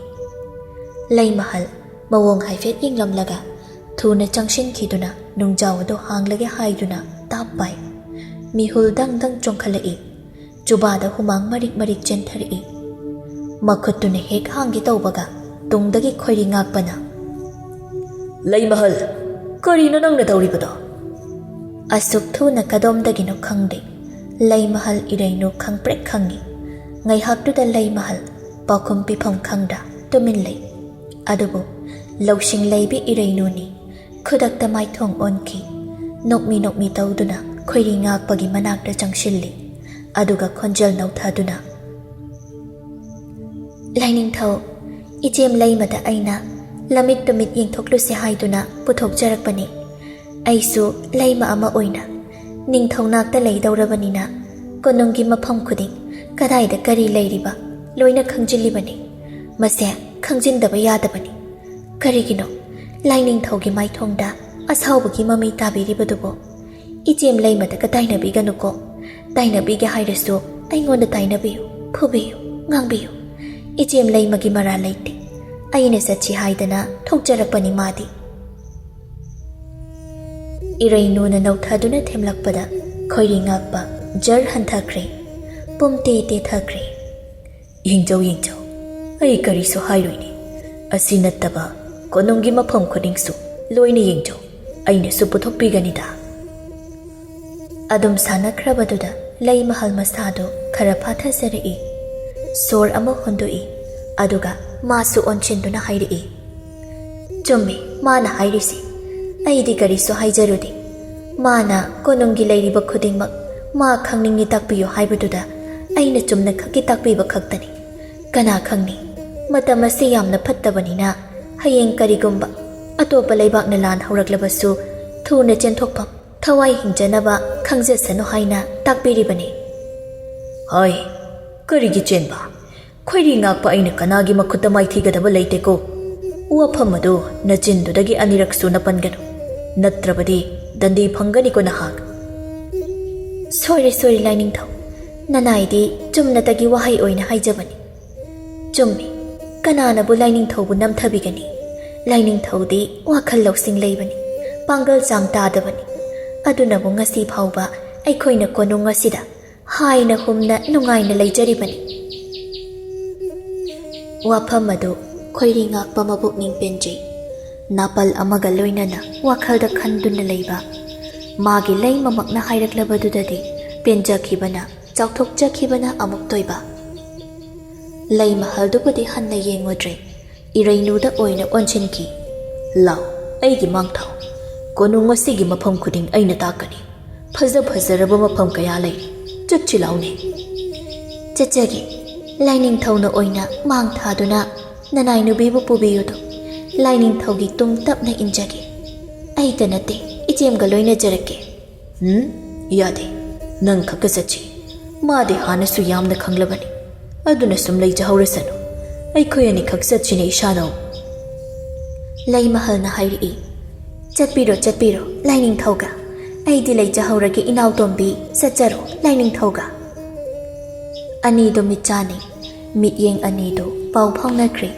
ꯂꯩꯃꯍꯜ ꯃꯑꯣꯡ ꯍꯥꯏꯐꯦꯠ ꯌꯦꯡꯂꯝꯂꯒ ꯊꯨꯅ ꯆꯪꯁꯤꯟꯈꯤꯗꯨꯅ ꯅꯨꯡꯖꯥꯎ ꯑꯗꯨ ꯍꯥꯡꯂꯒꯦ ꯍꯥꯏꯗꯨꯅ ꯇꯥꯞ ꯄꯥꯏ ꯃꯤꯍꯨꯜ ꯗꯪ ꯗꯪ ꯆꯣꯡꯈꯠꯂꯛꯏ ꯆꯨꯕꯥꯗ ꯍꯨꯃꯥꯡ ꯃꯔꯤꯛ ꯃꯔꯤꯛ ꯆꯦꯟꯊꯔꯛꯏ ꯃꯈꯨꯠꯇꯨꯅ ꯍꯦꯛ ꯍꯥꯡꯒꯦ ꯇꯧꯕꯒ ꯇꯨꯡꯗꯒꯤ ꯈꯣꯏꯔꯤ ꯉꯥꯛꯄꯅ ꯂꯩꯃꯍꯜ ꯀꯔꯤꯅꯣ ꯅꯪꯅ ꯇꯧꯔꯤꯕꯗꯣ ꯑꯁꯨꯛ ꯊꯨꯅ ꯀꯗꯣꯝꯗꯒꯤꯅꯣ ꯈꯪꯗꯦ ꯂꯩꯃꯍꯜ ꯏꯔꯩꯅꯨ ꯈꯪꯄ꯭ꯔꯦꯛ ꯈꯪꯉꯤ ꯉꯥꯏꯍꯥꯛꯇꯨꯗ ꯂꯩꯃꯍꯜ ꯄꯥꯎꯈꯨꯝ ꯄꯤꯐꯝ ꯈꯪꯗ ꯇꯨꯃꯤꯟ ꯂꯩ ꯑꯗꯨꯕꯨ ꯂꯧꯁꯤꯡ ꯂꯩꯕꯤ ꯏꯔꯩꯅꯨꯅꯤ ꯈꯨꯗꯛꯇ ꯃꯥꯏꯊꯣꯡ ꯑꯣꯟꯈꯤ ꯅꯣꯛꯃꯤ ꯅꯣꯛꯃꯤ ꯇꯧꯗꯨꯅ ꯈꯣꯏꯔꯤ ꯉꯥꯛꯄꯒꯤ ꯃꯅꯥꯛꯇ ꯆꯪꯁꯤꯜꯂꯤ ꯑꯗꯨꯒ ꯈꯣꯟꯖꯦꯜ ꯅꯧꯊꯗꯨꯅ ꯂꯥꯏꯅꯤꯡꯊꯧ ꯏꯆꯦꯝ ꯂꯩꯃꯗ ꯑꯩꯅ ꯂꯃꯤꯠ ꯇꯨꯃꯤꯠ ꯌꯦꯡꯊꯣꯛꯂꯨꯁꯤ ꯍꯥꯏꯗꯨꯅ ꯄꯨꯊꯣꯛꯆꯔꯛꯄꯅꯤ ꯑꯩꯁꯨ ꯂꯩꯃ ꯑꯃ ꯑꯣꯏꯅ ꯅꯤꯡꯊꯧꯅꯥꯛꯇ ꯂꯩꯗꯧꯔꯕꯅꯤꯅ ꯀꯣꯅꯨꯡꯒꯤ ꯃꯐꯝ ꯈꯨꯗꯤꯡ ꯀꯗꯥꯏꯗ ꯀꯔꯤ ꯂꯩꯔꯤꯕ ꯂꯣꯏꯅ ꯈꯪꯖꯤꯜꯂꯤꯕꯅꯤ ꯃꯁꯦ ꯈꯪꯖꯤꯟꯗꯕ ꯌꯥꯗꯕꯅꯤ ꯀꯔꯤꯒꯤꯅꯣ ꯂꯥꯏꯅꯤꯡꯊꯧꯒꯤ ꯃꯥꯏꯊꯣꯡꯗ ꯑꯁꯥꯎꯕꯒꯤ ꯃꯃꯤ ꯇꯥꯕꯤꯔꯤꯕꯗꯨꯕꯣ ꯏꯆꯦꯝ ꯂꯩꯃꯗꯒ ꯇꯥꯏꯅꯕꯤꯒꯅꯨꯀꯣ ꯇꯥꯏꯅꯕꯤꯒꯦ ꯍꯥꯏꯔꯁꯨ ꯑꯩꯉꯣꯟꯗ ꯇꯥꯏꯅꯕꯤꯌꯨ ꯐꯨꯕꯤꯌꯨ ꯉꯥꯡꯕꯤꯌꯨ ꯏꯆꯦꯝ ꯂꯩꯃꯒꯤ ꯃꯔꯥ ꯂꯩꯇꯦ ꯑꯩꯅ ꯆꯠꯁꯤ ꯍꯥꯏꯗꯅ ꯊꯣꯛꯆꯔꯛꯄꯅꯤ ꯃꯥꯗꯤ ꯏꯔꯩꯅꯨꯅ ꯅꯧꯊꯗꯨꯅ ꯊꯦꯝꯂꯛꯄꯗ ꯈꯣꯏꯔꯤ ꯉꯥꯛꯄ ꯖꯔ ꯍꯟꯊꯈ꯭ꯔꯦ ꯄꯨꯝꯇꯦ ꯇꯦꯊꯈ꯭ꯔꯦ ꯌꯦꯡꯖꯧ ꯌꯦꯡꯖꯧ ꯑꯩ ꯀꯔꯤꯁꯨ ꯍꯥꯏꯔꯣꯏꯅꯤ ꯑꯁꯤ ꯅꯠꯇꯕ ꯀꯣꯅꯨꯡꯒꯤ ꯃꯐꯝ ꯈꯨꯗꯤꯡꯁꯨ ꯂꯣꯏꯅ ꯌꯦꯡꯖꯧ ꯑꯩꯅꯁꯨ ꯄꯨꯊꯣꯛꯄꯤꯒꯅꯤꯗ ꯑꯗꯨꯝ ꯁꯥꯟꯅꯈ꯭ꯔꯕꯗꯨꯗ ꯂꯩꯃꯍꯜ ꯃꯁꯥꯗꯣ ꯈꯔ ꯐꯥꯊꯖꯔꯛꯏ ꯁꯣꯔ ꯑꯃ ꯍꯣꯟꯗꯣꯛꯏ ꯑꯗꯨꯒ ꯃꯥꯁꯨ ꯑꯣꯟꯁꯤꯟꯗꯨꯅ ꯍꯥꯏꯔꯛꯏ ꯆꯨꯝꯃꯤ ꯃꯥꯅ ꯍꯥꯏꯔꯤꯁꯤ ꯑꯩꯗꯤ ꯀꯔꯤꯁꯨ ꯍꯥꯏꯖꯔꯨꯗꯦ ꯃꯥꯅ ꯀꯣꯅꯨꯡꯒꯤ ꯂꯩꯔꯤꯕ ꯈꯨꯗꯤꯡꯃꯛ ꯃꯥ ꯈꯪꯅꯤꯡꯉꯤ ꯇꯥꯛꯄꯤꯌꯨ ꯍꯥꯏꯕꯗꯨꯗ ꯑꯩꯅ ꯆꯨꯝꯅ ꯈꯛꯀꯤ ꯇꯥꯛꯄꯤꯕ ꯈꯛꯇꯅꯤ ꯀꯅꯥ ꯈꯪꯅꯤ ꯃꯇꯝ ꯑꯁꯤ ꯌꯥꯝꯅ ꯐꯠꯇꯕꯅꯤ나 ꯍꯌꯦꯡ ꯀꯔꯤꯒꯨꯝꯕ ꯑꯇꯣꯞꯄ ꯂꯩꯕꯥꯛꯅ ꯂꯥꯟ ꯍꯧꯔꯛꯂꯕꯁꯨ ꯊꯨꯅ ꯆꯦꯟꯊꯣꯛꯐꯝ ꯊꯋꯥꯏ ꯍꯤꯡꯖꯅꯕ ꯈꯪꯖꯁꯅꯨ ꯍꯥꯏꯅ ꯇꯥꯛꯄꯤꯔꯤꯕꯅꯤ ꯍꯣꯏ ꯀꯔꯤꯒꯤ ꯆꯦꯟꯕ ꯈꯣꯏꯔꯤ ꯉꯥꯛꯄ ꯑꯩꯅ ꯀꯅꯥꯒꯤ ꯃꯈꯨꯠꯇ ꯃꯥꯏꯊꯤꯒꯗꯕ ꯂꯩꯇꯦꯀꯣ ꯋꯥꯐꯝ ꯑꯗꯨ ꯅꯆꯤꯟꯗꯨꯗꯒꯤ ꯑꯅꯤꯔꯛ ꯁꯨꯅ ꯄꯟꯒꯅꯨ ꯅꯠꯇ꯭ꯔꯕꯗꯤ ꯗꯟꯗꯤ ꯐꯪꯒꯅꯤꯀꯣ ꯅꯍꯥꯛ ꯁꯣꯏꯔꯦ ꯂꯥꯏꯅꯤꯡꯊꯧ ꯅꯅꯥꯏꯗꯤ ꯆꯨꯝꯅꯇꯒꯤ ꯋꯥꯍꯩ ꯑꯣꯏꯅ ꯍꯥꯏꯖꯕꯅꯤ ꯆꯨꯝꯃꯤ ꯀꯅꯥꯅꯕꯨ ꯂꯥꯏꯅꯤꯡꯊꯧꯕꯨ ꯅꯝꯊꯕꯤꯒꯅꯤ ꯂꯥꯏꯅꯤꯡꯊꯧꯗꯤ ꯋꯥꯈꯜ ꯂꯧꯁꯤꯡ ꯂꯩꯕꯅꯤ ꯄꯥꯡꯒꯜ ꯆꯥꯡ ꯇꯥꯗꯕꯅꯤ ꯑꯗꯨꯅꯕꯨ ꯉꯁꯤ ꯐꯥꯎꯕ ꯑꯩꯈꯣꯏꯅ ꯀꯣꯅꯨꯡ ꯑꯁꯤꯗ ꯍꯥꯏꯅ ꯍꯨꯝꯅ ꯅꯨꯡꯉꯥꯏꯅ ꯂꯩꯖꯔꯤꯕꯅꯤ ꯋꯥꯐꯝ ꯑꯗꯨ ꯈꯣꯏꯔꯤ ꯉꯥꯛꯄ ꯃꯕꯨꯛꯅꯤꯡ ꯄꯦꯟꯖꯩ ꯅꯥꯄꯜ ꯑꯃꯒ ꯂꯣꯏꯅꯅ ꯋꯥꯈꯜꯗ ꯈꯟꯗꯨꯅ ꯂꯩꯕ ꯃꯥꯒꯤ ꯂꯩꯃꯃꯛꯅ ꯍꯥꯏꯔꯛꯂꯕꯗꯨꯗꯗꯤ ꯄꯦꯟꯖꯈꯤꯕꯅ ꯆꯥꯎꯊꯣꯛꯆꯈꯤꯕꯅ ꯑꯃꯨꯛ ꯇꯣꯏꯕ ꯂꯩꯃꯍꯜꯗꯨꯕꯨꯗꯤ ꯍꯟꯅ ꯌꯦꯡꯉꯨꯗ꯭ꯔꯦ ꯏꯔꯩꯅꯨꯗ ꯑꯣꯏꯅ ꯑꯣꯟꯁꯤꯟꯈꯤ ꯂꯥꯎ ꯑꯩꯒꯤ ꯃꯥꯡꯊꯥꯎ ꯀꯣꯅꯨꯡ ꯑꯁꯤꯒꯤ ꯃꯐꯝ ꯈꯨꯗꯤꯡ ꯑꯩꯅ ꯇꯥꯛꯀꯅꯤ ꯐꯖꯔꯕ ꯃꯐꯝ ꯀꯌꯥ ꯂꯩ ꯆꯠꯁꯤ ꯂꯥꯎꯅꯦ ꯆꯠꯆꯒꯦ ꯂꯥꯏꯅꯤꯡꯊꯧꯅ ꯑꯣꯏꯅ ꯃꯥꯡ ꯊꯥꯗꯨꯅ ꯅꯅꯥꯏꯅꯨꯕꯤꯕꯨ ꯄꯨꯕꯤꯌꯨꯗꯣ ꯂꯥꯏꯅꯤꯡꯊꯧꯒꯤ ꯇꯨꯡ ꯇꯞꯅ ꯏꯟꯖꯒꯦ ꯑꯩꯇ ꯅꯠꯇꯦ ꯏꯆꯦꯝꯒ ꯂꯣꯏꯅꯖꯔꯛꯀꯦ ꯌꯥꯗꯦ ꯅꯪ ꯈꯛꯀ ꯆꯠꯁꯤ ꯃꯥꯗꯤ ꯍꯥꯟꯅꯁꯨ ꯌꯥꯝꯅ ꯈꯪꯂꯕꯅꯤ ꯑꯗꯨꯅ ꯁꯨꯝ ꯂꯩꯖꯍꯧꯔꯁꯅꯨ ꯑꯩꯈꯣꯏ ꯑꯅꯤꯈꯛ ꯆꯠꯁꯤꯅꯦ ꯏꯁꯥꯅꯧ ꯂꯩꯃꯍꯜꯅ ꯍꯥꯏꯔꯛꯏ ꯆꯠꯄꯤꯔꯣ ꯂꯥꯏꯅꯤꯡꯊꯧꯒ ꯑꯩꯗꯤ ꯂꯩꯖꯍꯧꯔꯒꯦ ꯏꯅꯥꯎꯇꯣꯝꯕꯤ ꯆꯠꯆꯔꯣ ꯂꯥꯏꯅꯤꯡꯊꯧꯒ ꯑꯅꯤꯗꯨ ꯃꯤꯠ ꯆꯥꯅꯩ ꯃꯤꯠꯌꯦꯡ ꯑꯅꯤꯗꯨ ꯄꯥꯎ ꯐꯥꯎꯅꯈ꯭ꯔꯦ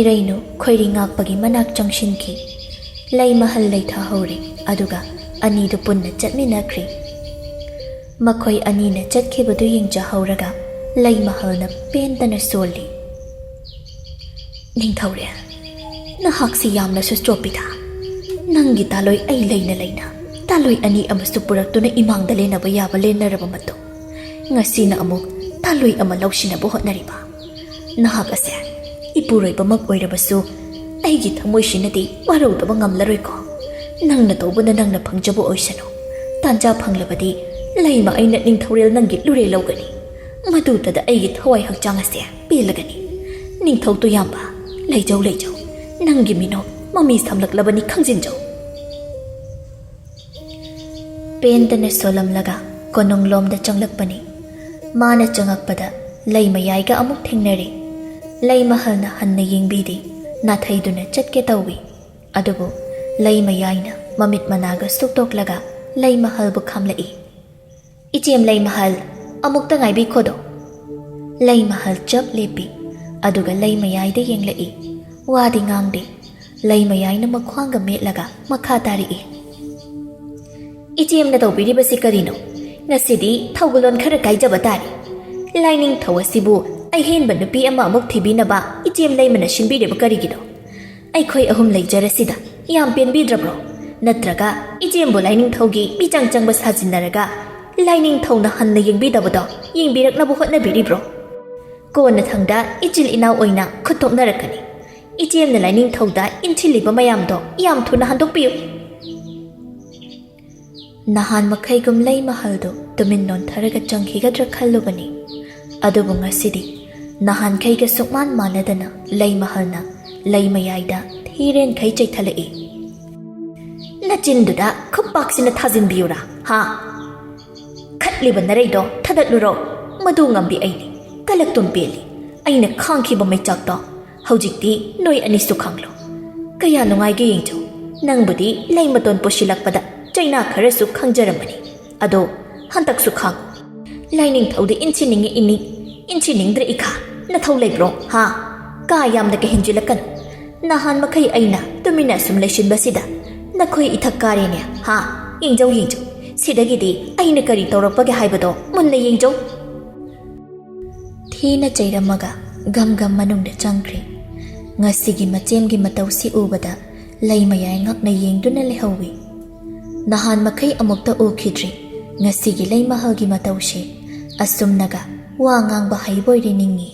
ꯏꯔꯩꯅꯨ ꯈꯣꯏꯔꯤ ꯉꯥꯛꯄꯒꯤ ꯃꯅꯥꯛ ꯆꯪꯁꯤꯟꯈꯤ ꯂꯩꯃꯍꯜ ꯂꯩꯊꯍꯧꯔꯦ ꯑꯗꯨꯒ ꯑꯅꯤꯗꯨ ꯄꯨꯟꯅ ꯆꯠꯃꯤꯟꯅꯈ꯭ꯔꯦ ꯃꯈꯣꯏ ꯑꯅꯤꯅ ꯆꯠꯈꯤꯕꯗꯨ ꯌꯦꯡꯖꯍꯧꯔꯒ ꯂꯩꯃꯍꯜꯅ ꯄꯦꯟꯗꯅ ꯁꯣꯜꯂꯤ ꯅꯤꯡꯊꯧꯔꯦꯜ ꯅꯍꯥꯛꯁꯤ ꯌꯥꯝꯅꯁꯨ ꯆꯣꯞꯄꯤꯗ ꯅꯪꯒꯤ ꯇꯥꯂꯣꯏ ꯑꯩ ꯂꯩꯅ ꯇꯥꯂꯣꯏ ꯑꯅꯤ ꯑꯃꯁꯨ ꯄꯨꯔꯛꯇꯨꯅ ꯏꯃꯥꯡꯗ ꯂꯦꯟꯅꯕ ꯌꯥꯕ ꯂꯦꯟꯅꯔꯕ ꯃꯇꯨꯡ ꯉꯁꯤꯅ ꯑꯃꯨꯛ ꯇꯥꯂꯣꯏ ꯑꯃ ꯂꯧꯁꯤꯟꯅꯕ ꯍꯣꯠꯅꯔꯤꯕ ꯅꯍꯥꯛ ꯑꯁꯦ ꯏꯄꯨꯔꯣꯏꯕꯃꯛ ꯑꯣꯏꯔꯕꯁꯨ ꯑꯩꯒꯤ ꯊꯃꯣꯏꯁꯤꯅꯗꯤ ꯋꯥꯔꯧꯗꯕ ꯉꯝꯂꯔꯣꯏꯀꯣ ꯅꯪꯅ ꯇꯧꯕꯅ ꯅꯪꯅ ꯐꯪꯖꯕ ꯑꯣꯏꯁꯅꯨ ꯇꯥꯟꯖꯥ ꯐꯪꯂꯕꯗꯤ ꯂꯩꯃ ꯑꯩꯅ ꯅꯤꯡꯊꯧꯔꯦꯜ ꯅꯪꯒꯤ ꯂꯨꯔꯦꯜ ꯂꯧꯒꯅꯤ ꯃꯗꯨꯗ ꯑꯩꯒꯤ ꯊꯋꯥꯏ ꯍꯛꯆꯥꯡ ꯑꯁꯦ ꯄꯦꯜꯂꯒꯅꯤ ꯅꯤꯡꯊꯧ ꯇꯣꯌꯥꯝꯕ ꯂꯩꯖꯧ ꯅꯪꯒꯤ ꯃꯤꯅꯣꯛ ꯃꯃꯤ ꯁꯝꯂꯛꯂꯕꯅꯤ ꯈꯪꯖꯤꯟꯖꯧ ꯄꯦꯟꯗꯅ ꯁꯣꯜꯂꯝꯂꯒ ꯀꯣꯅꯨꯡꯂꯣꯝꯗ ꯆꯪꯂꯛꯄꯅꯤ꯫ ꯃꯥꯅ ꯆꯪꯉꯛꯄꯗ ꯂꯩ ꯃꯌꯥꯏꯒ ꯑꯃꯨꯛ ꯊꯦꯡꯅꯔꯦ꯫ ꯂꯩ ꯃꯍꯜꯅ ꯍꯟꯅ ꯌꯦꯡꯕꯤꯗꯦ, ꯅꯥꯊꯩꯗꯨꯅ ꯆꯠꯀꯦ ꯇꯧꯏ꯫ ꯑꯗꯨꯕꯨ ꯂꯩ ꯃꯌꯥꯏꯅ ꯃꯃꯤꯠ ꯃꯅꯥꯒ ꯁꯨꯛꯇꯣꯛꯂꯒ ꯂꯩ ꯃꯍꯜꯕꯨ ꯈꯥꯝꯂꯛꯏ꯫ "ꯏꯆꯦꯝ ꯂꯩ ꯃꯍꯜ, ꯑꯃꯨꯛꯇ ꯉꯥꯏꯕꯤꯈꯣꯗꯣ." ꯂꯩ ꯃꯍꯜ ꯆꯞ ꯂꯦꯞꯄꯤ, ꯑꯗꯨꯒ ꯂꯩ ꯃꯌꯥꯏꯗ ꯌꯦꯡꯂꯛꯏ꯫ ꯋꯥꯗꯤ ꯉꯥꯡꯗꯦ꯫ ꯂꯩ ꯃꯌꯥꯏꯅ ꯃꯈ꯭ꯋꯥꯡꯒ ꯃꯦꯠꯂꯒ ꯃꯈꯥ ꯇꯥꯔꯛꯏ꯫ "ꯏꯆꯦꯝꯅ ꯇꯧꯕꯤꯔꯤꯕꯁꯤ ꯀꯔꯤꯅꯣ? ꯉꯁꯤꯗꯤ ꯊꯧꯒꯜꯂꯣꯟ ꯈꯔ ꯀꯥꯏꯖꯕ ꯇꯥꯔꯦ꯫ ꯂꯥꯏꯅꯤꯡꯊꯧ ꯑꯁꯤꯕꯨ ꯑꯍꯦꯟꯕ ꯅꯨꯄꯤ ꯑꯃ ꯑꯃꯨꯛ ꯊꯤꯕꯤꯅꯕ ꯏꯆꯦꯝ ꯂꯩꯃꯅ ꯁꯤꯟꯕꯤꯔꯤꯕ ꯀꯔꯤꯒꯤꯅꯣ? ꯑꯩꯈꯣꯏ ꯑꯍꯨꯝ ꯂꯩꯖꯔꯁꯤꯗ ꯌꯥꯝ ꯄꯦꯟꯕꯤꯗ꯭ꯔꯕ꯭ꯔꯣ? ꯅꯠꯇ꯭ꯔꯒ ꯏꯆꯦꯝꯕꯨ ꯂꯥꯏꯅꯤꯡꯊꯧꯒꯤ ꯃꯤꯆꯪ ꯆꯪꯕ ꯁꯥꯖꯤꯟꯅꯔꯒ ꯂꯥꯏꯅꯤꯡꯊꯧꯅ ꯍꯟꯅ ꯌꯦꯡꯕꯤꯗꯕꯗꯣ ꯌꯦꯡꯕꯤꯔꯛꯅꯕ ꯍꯣꯠꯅꯕꯤꯔꯤꯕ꯭ꯔꯣ? ꯀꯣꯟꯅ ꯊꯪꯗ ꯏꯆꯤꯜ ꯏꯅꯥꯎ ꯑꯣꯏꯅ ꯈꯨꯠꯊꯣꯛꯅꯔꯛꯀꯅꯤ꯫ ꯏꯆꯦꯝꯅ ꯂꯥꯏꯅꯤꯡꯊꯧꯗ ꯏꯟꯊꯤꯜꯂꯤꯕ ꯃꯌꯥꯝꯗꯣ ꯌꯥꯝ ꯊꯨꯅ ꯍꯟꯗꯣꯛꯄꯤꯌꯨ." ꯅꯍꯥꯟ ꯃꯈꯩꯒꯨꯝ ꯂꯩ ꯃꯍꯜꯗꯨ ꯇꯨꯃꯤꯟ ꯅꯣꯟꯊꯔꯒ ꯆꯪꯈꯤꯒꯗ꯭ꯔꯥ ꯈꯜꯂꯨꯕꯅꯤ꯫ ꯑꯗꯨꯕꯨ ꯉꯁꯤꯗꯤ ꯅꯍꯥꯟꯈꯩꯒ ꯁꯨꯛꯃꯥꯟ ꯃꯥꯟꯅꯗꯅ ꯂꯩ ꯃꯍꯜꯅ ꯂꯩ ꯃꯌꯥꯏꯗ ꯊꯤꯔꯦꯟꯈꯩ ꯆꯩꯊꯠꯂꯛꯏ꯫ "ꯅꯆꯤꯟꯗꯨꯗ ꯈꯨꯄꯥꯛꯁꯤꯅ ꯊꯥꯖꯤꯟꯕꯤꯌꯨꯔꯥ ꯍꯥ? ꯈꯠꯂꯤꯕ ꯅꯔꯩꯗꯣ ꯊꯥꯗꯠꯂꯨꯔꯣ꯫ ꯃꯗꯨ ꯉꯝꯕꯤ ꯑꯩꯅꯤ, ꯀꯂꯛꯇꯨꯝ ꯄꯦꯜꯂꯤ꯫ ꯑꯩꯅ ꯈꯥꯡꯈꯤꯕ ꯃꯩꯆꯥꯛꯇꯣ ꯍꯧꯖꯤꯛꯇꯤ ꯅꯣꯏ ꯑꯅꯤꯁꯨ ꯈꯥꯡꯂꯣ꯫ ꯀꯌꯥ ꯅꯨꯡꯉꯥꯏꯒꯦ ꯌꯦꯡꯖꯧ꯫ ꯅꯪꯕꯨꯗꯤ ꯂꯩ ꯃꯇꯣꯟ ꯄꯨꯁꯤꯜꯂꯛꯄꯗ ꯆꯩꯅꯥ ꯈꯔꯁꯨ ꯈꯪꯖꯔꯝꯃꯅꯤ, ꯑꯗꯣ ꯍꯟꯇꯛꯁꯨ ꯈꯥꯡꯉꯨ꯫ ꯂꯥꯏꯅꯤꯡꯊꯧꯗ ꯏꯟꯁꯤꯟꯅꯤꯡꯉꯤ ꯏꯅꯤꯡ, ꯏꯟꯁꯤꯟꯅꯤꯡꯗ꯭ꯔꯦ ꯏꯈꯥ꯫ ꯅꯊꯧ ꯂꯩꯕ꯭ꯔꯣ ꯍꯥ? ꯀꯥ ꯌꯥꯝꯅꯒ ꯍꯦꯟꯖꯤꯜꯂꯛꯀꯅꯨ꯫ ꯅꯍꯥꯟ ꯃꯈꯩ ꯑꯩꯅ ꯇꯨꯃꯤꯟꯅ ꯁꯨꯝ ꯂꯩꯁꯤꯟꯕꯁꯤꯗ ꯅꯈꯣꯏ ꯏꯊꯛ ꯀꯥꯔꯦꯅꯦ ꯍꯥ? ꯌꯦꯡꯖꯧ ꯌꯦꯡꯖꯧ, ꯁꯤꯗꯒꯤꯗꯤ ꯑꯩꯅ ꯀꯔꯤ ꯇꯧꯔꯛꯄꯒꯦ ꯍꯥꯏꯕꯗꯣ ꯃꯨꯟꯅ ꯌꯦꯡꯖꯧ." ꯊꯤꯅ ꯆꯩꯔꯝꯃꯒ ꯒꯝ ꯒꯝ ꯃꯅꯨꯡꯗ ꯆꯪꯈ꯭ꯔꯦ꯫ ꯉꯁꯤꯒꯤ ꯃꯆꯦꯝꯒꯤ ꯃꯇꯧꯁꯤ ꯎꯕꯗ ꯂꯩ ꯃꯌꯥꯏ ꯉꯛꯅ ꯌꯦꯡꯗꯨꯅ ꯂꯩꯍꯧꯏ꯫ ꯅꯍꯥꯟ ꯃꯈꯩ ꯑꯃꯨꯛꯇ ꯎꯈꯤꯗ꯭ꯔꯤ ꯉꯁꯤꯒꯤ ꯂꯩ ꯃꯍꯜꯒꯤ ꯃꯇꯧꯁꯤ꯫ ꯑꯁꯨꯝꯅꯒ ꯋꯥ ꯉꯥꯡꯕ ꯍꯩꯕꯣꯏꯔꯦ ꯅꯤꯡꯉꯤ꯫